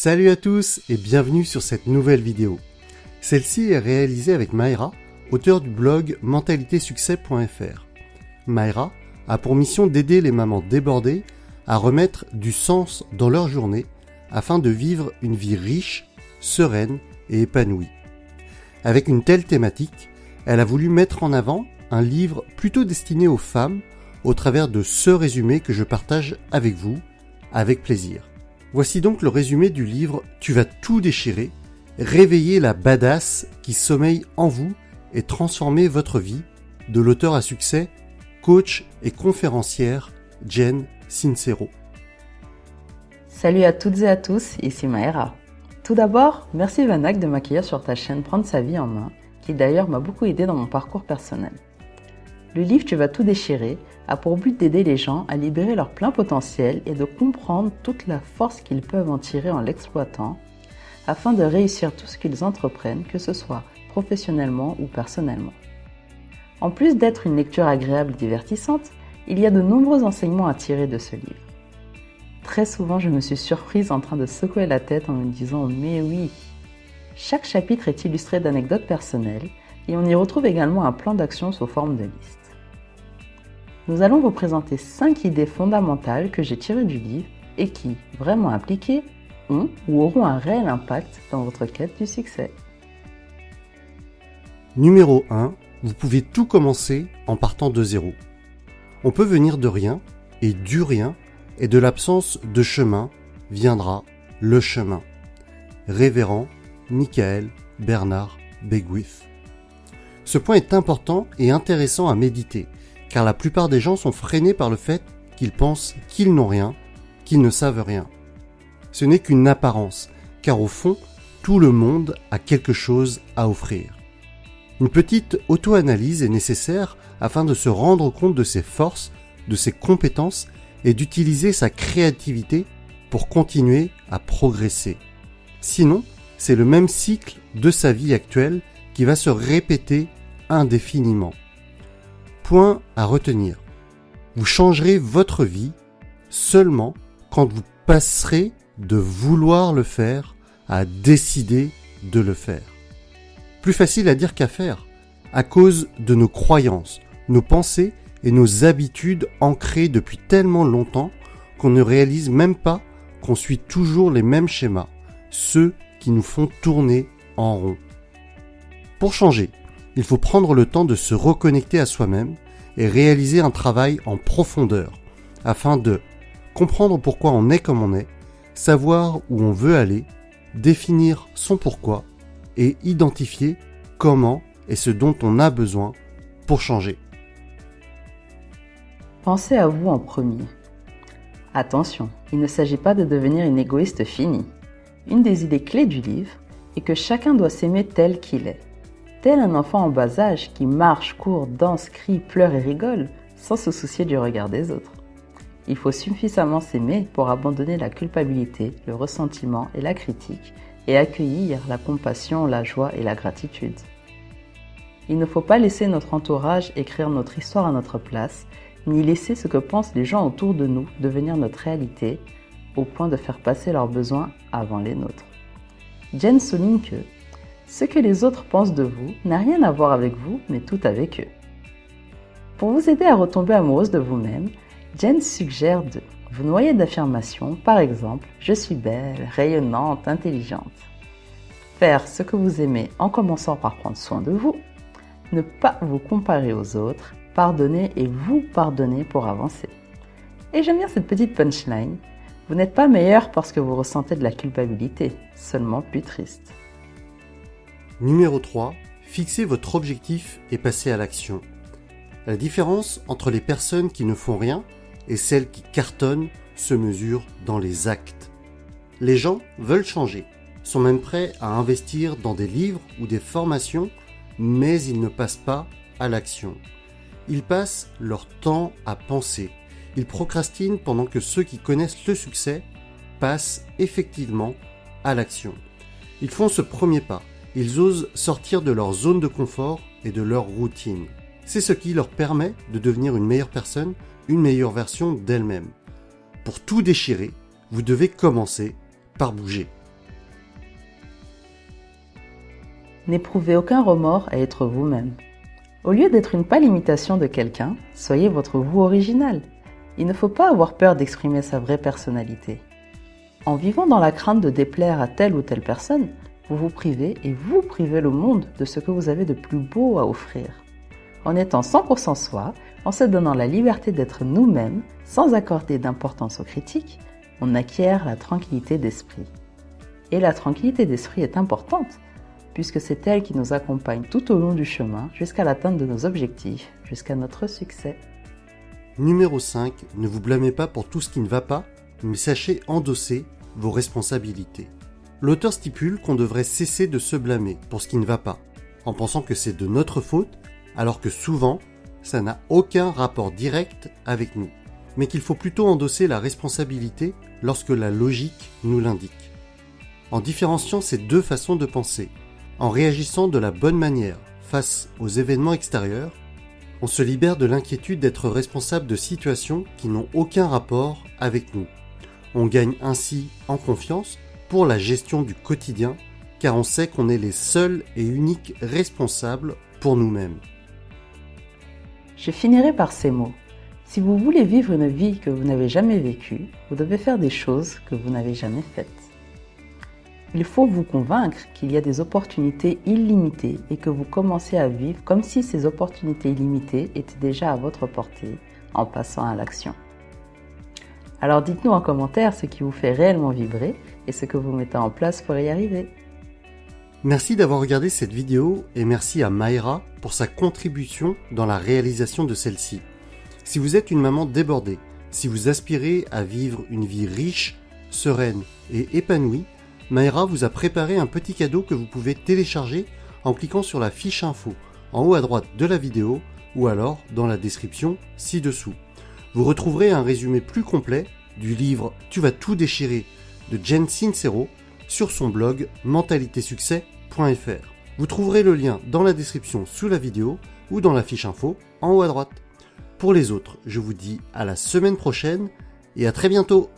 Salut à tous et bienvenue sur cette nouvelle vidéo. Celle-ci est réalisée avec Mayra, auteure du blog mentalitésuccès.fr. Mayra a pour mission d'aider les mamans débordées à remettre du sens dans leur journée afin de vivre une vie riche, sereine et épanouie. Avec une telle thématique, elle a voulu mettre en avant un livre plutôt destiné aux femmes au travers de ce résumé que je partage avec vous, avec plaisir. Voici donc le résumé du livre « Tu vas tout déchirer », réveiller la badass qui sommeille en vous et transformer votre vie de l'auteur à succès, coach et conférencière Jen Sincero. Salut à toutes et à tous, ici Mayra. Tout d'abord, merci Vanak de m'accueillir sur ta chaîne Prendre sa vie en main, qui d'ailleurs m'a beaucoup aidé dans mon parcours personnel. Le livre « Tu vas tout déchirer » a pour but d'aider les gens à libérer leur plein potentiel et de comprendre toute la force qu'ils peuvent en tirer en l'exploitant, afin de réussir tout ce qu'ils entreprennent, que ce soit professionnellement ou personnellement. En plus d'être une lecture agréable et divertissante, il y a de nombreux enseignements à tirer de ce livre. Très souvent, je me suis surprise en train de secouer la tête en me disant « mais oui !» Chaque chapitre est illustré d'anecdotes personnelles et on y retrouve également un plan d'action sous forme de liste. Nous allons vous présenter 5 idées fondamentales que j'ai tirées du livre et qui, vraiment appliquées, ont ou auront un réel impact dans votre quête du succès. Numéro 1. Vous pouvez tout commencer en partant de zéro. On peut venir de rien et du rien, et de l'absence de chemin viendra le chemin. Révérend Michael Bernard Beckwith. Ce point est important et intéressant à méditer, car la plupart des gens sont freinés par le fait qu'ils pensent qu'ils n'ont rien, qu'ils ne savent rien. Ce n'est qu'une apparence, car au fond, tout le monde a quelque chose à offrir. Une petite auto-analyse est nécessaire afin de se rendre compte de ses forces, de ses compétences et d'utiliser sa créativité pour continuer à progresser. Sinon, c'est le même cycle de sa vie actuelle qui va se répéter indéfiniment. Point à retenir. Vous changerez votre vie seulement quand vous passerez de vouloir le faire à décider de le faire. Plus facile à dire qu'à faire, à cause de nos croyances, nos pensées et nos habitudes ancrées depuis tellement longtemps qu'on ne réalise même pas qu'on suit toujours les mêmes schémas, ceux qui nous font tourner en rond. Pour changer, il faut prendre le temps de se reconnecter à soi-même et réaliser un travail en profondeur afin de comprendre pourquoi on est comme on est, savoir où on veut aller, définir son pourquoi et identifier comment et ce dont on a besoin pour changer. Pensez à vous en premier. Attention, il ne s'agit pas de devenir une égoïste finie. Une des idées clés du livre est que chacun doit s'aimer tel qu'il est. Tel un enfant en bas âge qui marche, court, danse, crie, pleure et rigole sans se soucier du regard des autres. Il faut suffisamment s'aimer pour abandonner la culpabilité, le ressentiment et la critique et accueillir la compassion, la joie et la gratitude. Il ne faut pas laisser notre entourage écrire notre histoire à notre place, ni laisser ce que pensent les gens autour de nous devenir notre réalité, au point de faire passer leurs besoins avant les nôtres. Jen souligne que ce que les autres pensent de vous n'a rien à voir avec vous, mais tout avec eux. Pour vous aider à retomber amoureuse de vous-même, Jen suggère de vous noyer d'affirmations, par exemple « Je suis belle, rayonnante, intelligente ». Faire ce que vous aimez en commençant par prendre soin de vous, ne pas vous comparer aux autres, pardonner et vous pardonner pour avancer. Et j'aime bien cette petite punchline, vous n'êtes pas meilleur parce que vous ressentez de la culpabilité, seulement plus triste. Numéro 3. Fixez votre objectif et passez à l'action. La différence entre les personnes qui ne font rien et celles qui cartonnent se mesure dans les actes. Les gens veulent changer, sont même prêts à investir dans des livres ou des formations, mais ils ne passent pas à l'action. Ils passent leur temps à penser. Ils procrastinent pendant que ceux qui connaissent le succès passent effectivement à l'action. Ils font ce premier pas. Ils osent sortir de leur zone de confort et de leur routine. C'est ce qui leur permet de devenir une meilleure personne, une meilleure version d'elle-même. Pour tout déchirer, vous devez commencer par bouger. N'éprouvez aucun remords à être vous-même. Au lieu d'être une pâle imitation de quelqu'un, soyez votre vous original. Il ne faut pas avoir peur d'exprimer sa vraie personnalité. En vivant dans la crainte de déplaire à telle ou telle personne, vous vous privez et vous privez le monde de ce que vous avez de plus beau à offrir. En étant 100% soi, en se donnant la liberté d'être nous-mêmes, sans accorder d'importance aux critiques, on acquiert la tranquillité d'esprit. Et la tranquillité d'esprit est importante, puisque c'est elle qui nous accompagne tout au long du chemin jusqu'à l'atteinte de nos objectifs, jusqu'à notre succès. Numéro 5. Ne vous blâmez pas pour tout ce qui ne va pas, mais sachez endosser vos responsabilités. L'auteur stipule qu'on devrait cesser de se blâmer pour ce qui ne va pas, en pensant que c'est de notre faute, alors que souvent, ça n'a aucun rapport direct avec nous, mais qu'il faut plutôt endosser la responsabilité lorsque la logique nous l'indique. En différenciant ces deux façons de penser, en réagissant de la bonne manière face aux événements extérieurs, on se libère de l'inquiétude d'être responsable de situations qui n'ont aucun rapport avec nous. On gagne ainsi en confiance pour la gestion du quotidien, car on sait qu'on est les seuls et uniques responsables pour nous-mêmes. Je finirai par ces mots. Si vous voulez vivre une vie que vous n'avez jamais vécue, vous devez faire des choses que vous n'avez jamais faites. Il faut vous convaincre qu'il y a des opportunités illimitées et que vous commencez à vivre comme si ces opportunités illimitées étaient déjà à votre portée en passant à l'action. Alors dites-nous en commentaire ce qui vous fait réellement vibrer et ce que vous mettez en place pour y arriver. Merci d'avoir regardé cette vidéo et merci à Mayra pour sa contribution dans la réalisation de celle-ci. Si vous êtes une maman débordée, si vous aspirez à vivre une vie riche, sereine et épanouie, Mayra vous a préparé un petit cadeau que vous pouvez télécharger en cliquant sur la fiche info en haut à droite de la vidéo ou alors dans la description ci-dessous. Vous retrouverez un résumé plus complet du livre « Tu vas tout déchirer » de Jen Sincero sur son blog mentalitésuccès.fr. Vous trouverez le lien dans la description sous la vidéo ou dans la fiche info en haut à droite. Pour les autres, je vous dis à la semaine prochaine et à très bientôt.